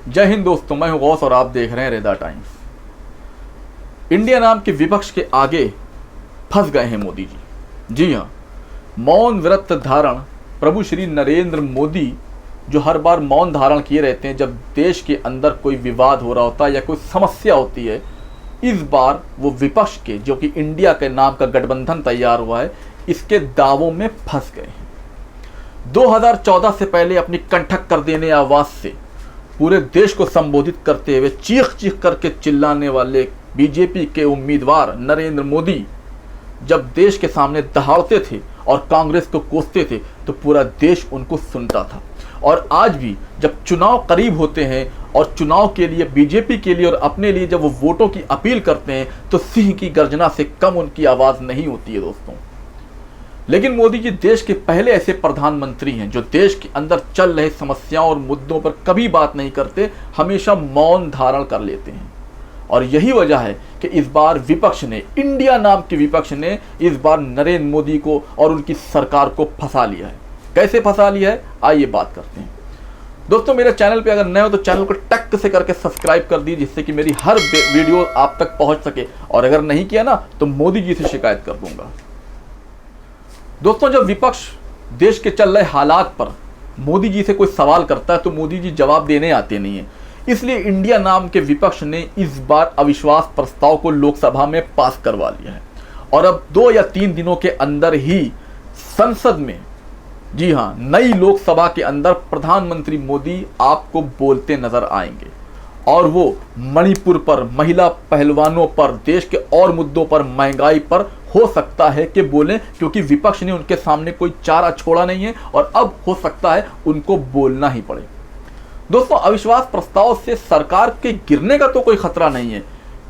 जय हिंद दोस्तों, मैं हूं गौस और आप देख रहे हैं रेदा टाइम्स। इंडिया नाम के विपक्ष के आगे फंस गए हैं मोदी जी। जी हां, मौन व्रत धारण प्रभु श्री नरेंद्र मोदी जो हर बार मौन धारण किए रहते हैं जब देश के अंदर कोई विवाद हो रहा होता है या कोई समस्या होती है, इस बार वो विपक्ष के जो कि इंडिया के नाम का गठबंधन तैयार हुआ है, इसके दावों में फंस गए हैं। 2014 से पहले अपनी कंठक कर देने आवाज से पूरे देश को संबोधित करते हुए चीख चीख करके चिल्लाने वाले बीजेपी के उम्मीदवार नरेंद्र मोदी जब देश के सामने दहाड़ते थे और कांग्रेस को कोसते थे तो पूरा देश उनको सुनता था। और आज भी जब चुनाव करीब होते हैं और चुनाव के लिए बीजेपी के लिए और अपने लिए जब वो वोटों की अपील करते हैं तो सिंह की गर्जना से कम उनकी आवाज नहीं होती है दोस्तों। लेकिन मोदी जी देश के पहले ऐसे प्रधानमंत्री हैं जो देश के अंदर चल रहे समस्याओं और मुद्दों पर कभी बात नहीं करते, हमेशा मौन धारण कर लेते हैं। और यही वजह है कि इस बार विपक्ष ने, इंडिया नाम के विपक्ष ने इस बार नरेंद्र मोदी को और उनकी सरकार को फंसा लिया है। कैसे फंसा लिया है, आइए बात करते हैं। दोस्तों, मेरे चैनल पे अगर नए हो तो चैनल को टक से करके सब्सक्राइब कर दीजिए जिससे कि मेरी हर वीडियो आप तक पहुंच सके। और अगर नहीं किया ना तो मोदी जी से शिकायत कर दूंगा। दोस्तों, जब विपक्ष देश के चल रहे हालात पर मोदी जी से कोई सवाल करता है तो मोदी जी जवाब देने आते नहीं है। इसलिए इंडिया नाम के विपक्ष ने इस बार अविश्वास प्रस्ताव को लोकसभा में पास करवा लिया है। और अब 2 या 3 दिनों के अंदर ही संसद में, जी हां, नई लोकसभा के अंदर प्रधानमंत्री मोदी आपको बोलते नजर आएंगे। और वो मणिपुर पर, महिला पहलवानों पर, देश के और मुद्दों पर, महंगाई पर हो सकता है कि बोलें, क्योंकि विपक्ष ने उनके सामने कोई चारा छोड़ा नहीं है और अब हो सकता है उनको बोलना ही पड़े। दोस्तों, अविश्वास प्रस्ताव से सरकार के गिरने का तो कोई खतरा नहीं है,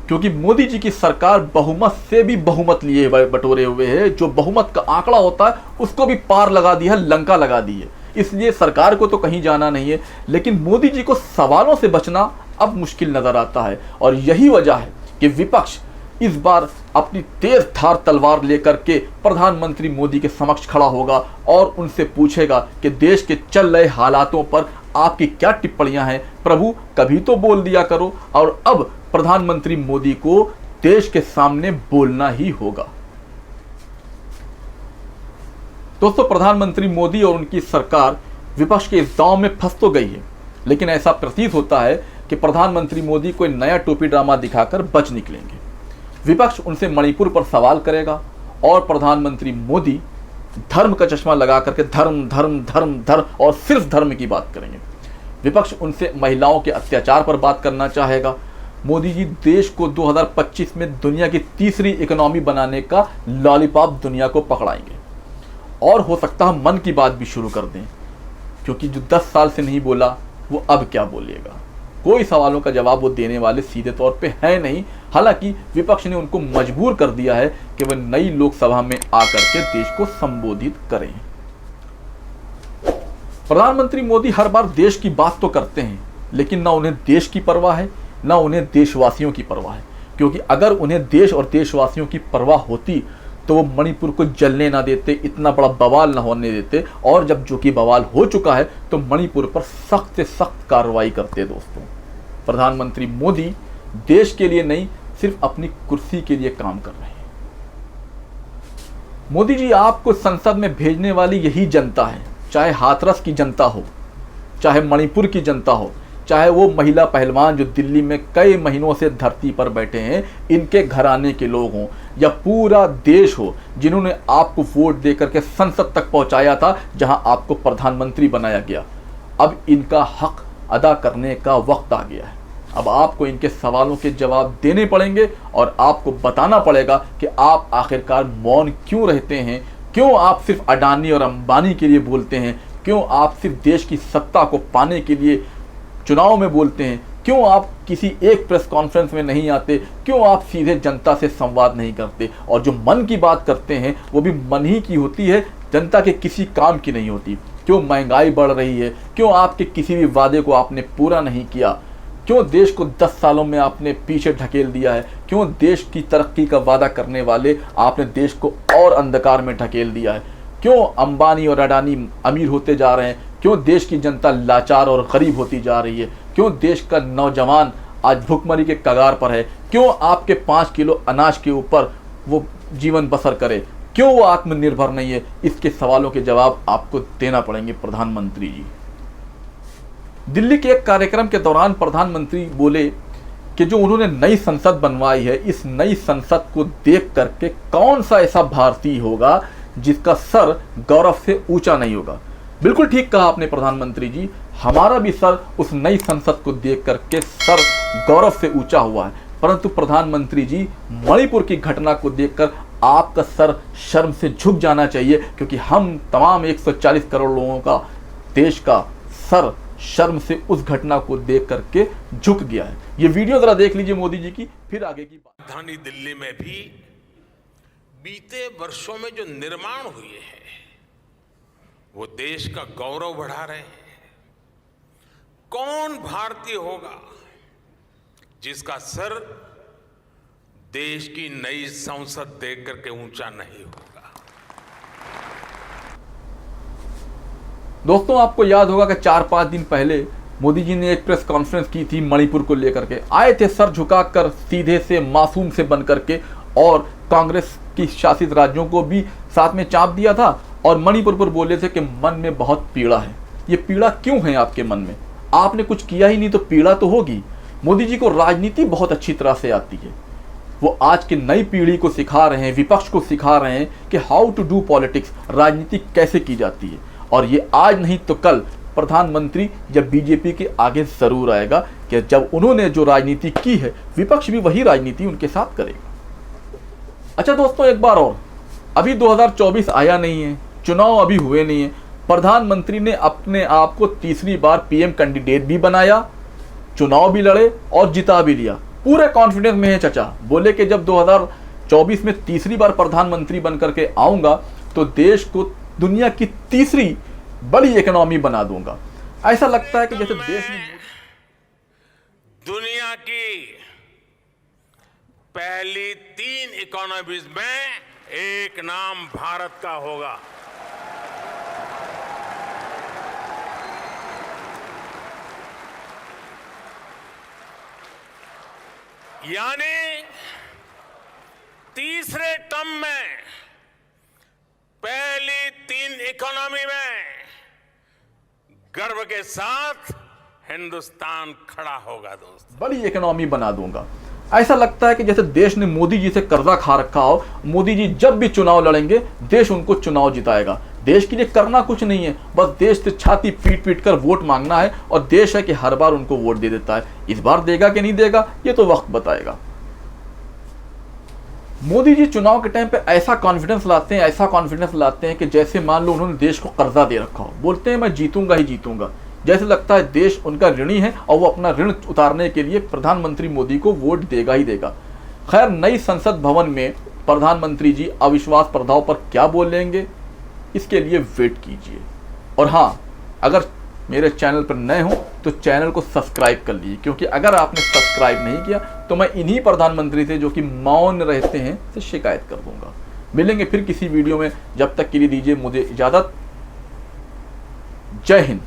क्योंकि मोदी जी की सरकार बहुमत से भी बहुमत लिए बटोरे हुए है। जो बहुमत का आंकड़ा होता है उसको भी पार लगा दिया है, लंका लगा दी है। इसलिए सरकार को तो कहीं जाना नहीं है। लेकिन मोदी जी को सवालों से बचना अब मुश्किल नजर आता है। और यही वजह है कि विपक्ष इस बार अपनी तेज धार तलवार लेकर के प्रधानमंत्री मोदी के समक्ष खड़ा होगा और उनसे पूछेगा कि देश के चल रहे हालातों पर आपकी क्या टिप्पणियां हैं। प्रभु, कभी तो बोल दिया करो। और अब प्रधानमंत्री मोदी को देश के सामने बोलना ही होगा। दोस्तों, प्रधानमंत्री मोदी और उनकी सरकार विपक्ष के इस दांव में फंस तो गई है, लेकिन ऐसा प्रतीत होता है कि प्रधानमंत्री मोदी कोई नया टोपी ड्रामा दिखाकर बच निकलेंगे। विपक्ष उनसे मणिपुर पर सवाल करेगा और प्रधानमंत्री मोदी धर्म का चश्मा लगा करके धर्म धर्म धर्म धर्म और सिर्फ धर्म की बात करेंगे। विपक्ष उनसे महिलाओं के अत्याचार पर बात करना चाहेगा। मोदी जी देश को 2025 में दुनिया की तीसरी इकोनॉमी बनाने का लॉलीपॉप दुनिया को पकड़ाएंगे। और हो सकता है मन की बात भी शुरू कर दें, क्योंकि जो 10 साल से नहीं बोला वो अब क्या बोलेगा। कोई सवालों का जवाब वो देने वाले सीधे तौर पे है नहीं। हालांकि विपक्ष ने उनको मजबूर कर दिया है कि वह नई लोकसभा में आकर के देश को संबोधित करें। प्रधानमंत्री मोदी हर बार देश की बात तो करते हैं, लेकिन ना उन्हें देश की परवाह है, ना उन्हें देशवासियों की परवाह है। क्योंकि अगर उन्हें देश और देशवासियों की परवाह होती तो वो मणिपुर को जलने ना देते, इतना बड़ा बवाल ना होने देते। और जब जो कि बवाल हो चुका है तो मणिपुर पर सख्त से सख्त कार्रवाई करते। दोस्तों, प्रधानमंत्री मोदी देश के लिए नहीं, सिर्फ अपनी कुर्सी के लिए काम कर रहे हैं। मोदी जी, आपको संसद में भेजने वाली यही जनता है, चाहे हाथरस की जनता हो, चाहे मणिपुर की जनता हो, चाहे वो महिला पहलवान जो दिल्ली में कई महीनों से धरती पर बैठे हैं, इनके घराने के लोग हों, या पूरा देश हो जिन्होंने आपको वोट देकर के संसद तक पहुंचाया था जहां आपको प्रधानमंत्री बनाया गया। अब इनका हक अदा करने का वक्त आ गया है। अब आपको इनके सवालों के जवाब देने पड़ेंगे और आपको बताना पड़ेगा कि आप आखिरकार मौन क्यों रहते हैं, क्यों आप सिर्फ अडानी और अंबानी के लिए बोलते हैं, क्यों आप सिर्फ देश की सत्ता को पाने के लिए चुनाव में बोलते हैं, क्यों आप किसी एक प्रेस कॉन्फ्रेंस में नहीं आते, क्यों आप सीधे जनता से संवाद नहीं करते। और जो मन की बात करते हैं वो भी मन ही की होती है, जनता के किसी काम की नहीं होती। क्यों महंगाई बढ़ रही है, क्यों आपके किसी भी वादे को आपने पूरा नहीं किया, क्यों देश को 10 सालों में आपने पीछे ढकेल दिया है, क्यों देश की तरक्की का वादा करने वाले आपने देश को और अंधकार में ढकेल दिया है, क्यों अंबानी और अडानी अमीर होते जा रहे हैं, क्यों देश की जनता लाचार और गरीब होती जा रही है, क्यों देश का नौजवान आज भुखमरी के कगार पर है, क्यों आपके 5 किलो अनाज के ऊपर वो जीवन बसर करे, क्यों वो आत्मनिर्भर नहीं है। इसके सवालों के जवाब आपको देना पड़ेंगे प्रधानमंत्री जी। दिल्ली के एक कार्यक्रम के दौरान प्रधानमंत्री बोले कि जो उन्होंने नई संसद बनवाई है, इस नई संसद को देख करके कौन सा ऐसा भारतीय होगा जिसका सर गौरव से ऊंचा नहीं होगा। बिल्कुल ठीक कहा आपने प्रधानमंत्री जी, हमारा भी सर उस नई संसद को देख करके सर गौरव से ऊंचा हुआ है। परंतु प्रधानमंत्री जी, मणिपुर की घटना को देखकर आपका सर शर्म से झुक जाना चाहिए, क्योंकि हम तमाम 140 करोड़ लोगों का, देश का सर शर्म से उस घटना को देख करके झुक गया है। ये वीडियो जरा देख लीजिए मोदी जी की, फिर आगे की बात। राजधानी दिल्ली में भी बीते वर्षों में जो निर्माण हुए हैं वो देश का गौरव बढ़ा रहे हैं। कौन भारतीय होगा जिसका सर देश की नई संसद देख करके ऊंचा नहीं होगा। दोस्तों, आपको याद होगा कि 4-5 दिन पहले मोदी जी ने एक प्रेस कॉन्फ्रेंस की थी मणिपुर को लेकर के। आए थे सर झुकाकर, सीधे से मासूम से बन करके, और कांग्रेस की शासित राज्यों को भी साथ में चाप दिया था और मणिपुर पर बोले थे कि मन में बहुत पीड़ा है। ये पीड़ा क्यों है आपके मन में? आपने कुछ किया ही नहीं तो पीड़ा तो होगी। मोदी जी को राजनीति बहुत अच्छी तरह से आती है। वो आज की नई पीढ़ी को सिखा रहे हैं, विपक्ष को सिखा रहे हैं कि हाउ टू डू पॉलिटिक्स, राजनीति कैसे की जाती है। और ये आज नहीं तो कल प्रधानमंत्री जब बीजेपी के आगे जरूर आएगा कि जब उन्होंने जो राजनीति की है, विपक्ष भी वही राजनीति उनके साथ करेगा। अच्छा दोस्तों, एक बार और, अभी 2024 आया नहीं है, चुनाव अभी हुए नहीं है, प्रधानमंत्री ने अपने आप को तीसरी बार पीएम कैंडिडेट भी बनाया, चुनाव भी लड़े और जिता भी लिया। पूरे कॉन्फिडेंस में है चचा। बोले कि जब 2024 में तीसरी बार प्रधानमंत्री बनकर के आऊंगा तो देश को दुनिया की तीसरी बड़ी इकोनॉमी बना दूंगा। ऐसा लगता है कि जैसे देश में दुनिया की पहली 3 इकोनॉमीज में एक नाम भारत का होगा। यानी तीसरे टर्म में पहली 3 इकोनॉमी में गर्व के साथ हिंदुस्तान खड़ा होगा। दोस्त, बड़ी इकोनॉमी बना दूंगा। ऐसा लगता है कि जैसे देश ने मोदी जी से कर्जा खा रखा हो। मोदी जी जब भी चुनाव लड़ेंगे देश उनको चुनाव जिताएगा। देश के लिए करना कुछ नहीं है, बस देश से छाती पीट पीट कर वोट मांगना है, और देश है कि हर बार उनको वोट दे देता है। इस बार देगा कि नहीं देगा ये तो वक्त बताएगा। मोदी जी चुनाव के टाइम पे ऐसा कॉन्फिडेंस लाते हैं कि जैसे मान लो उन्होंने देश को कर्जा दे रखा हो। बोलते हैं मैं जीतूंगा ही जीतूंगा, जैसे लगता है देश उनका ऋणी है और वो अपना ऋण उतारने के लिए प्रधानमंत्री मोदी को वोट देगा ही देगा। खैर, नई संसद भवन में प्रधानमंत्री जी अविश्वास प्रस्ताव पर क्या बोलेंगे, इसके लिए वेट कीजिए। और हाँ, अगर मेरे चैनल पर नए हो तो चैनल को सब्सक्राइब कर लीजिए, क्योंकि अगर आपने सब्सक्राइब नहीं किया तो मैं इन्हीं प्रधानमंत्री से, जो कि मौन रहते हैं, से शिकायत कर दूंगा। मिलेंगे फिर किसी वीडियो में, जब तक के लिए दीजिए मुझे इजाज़त। जय हिंद।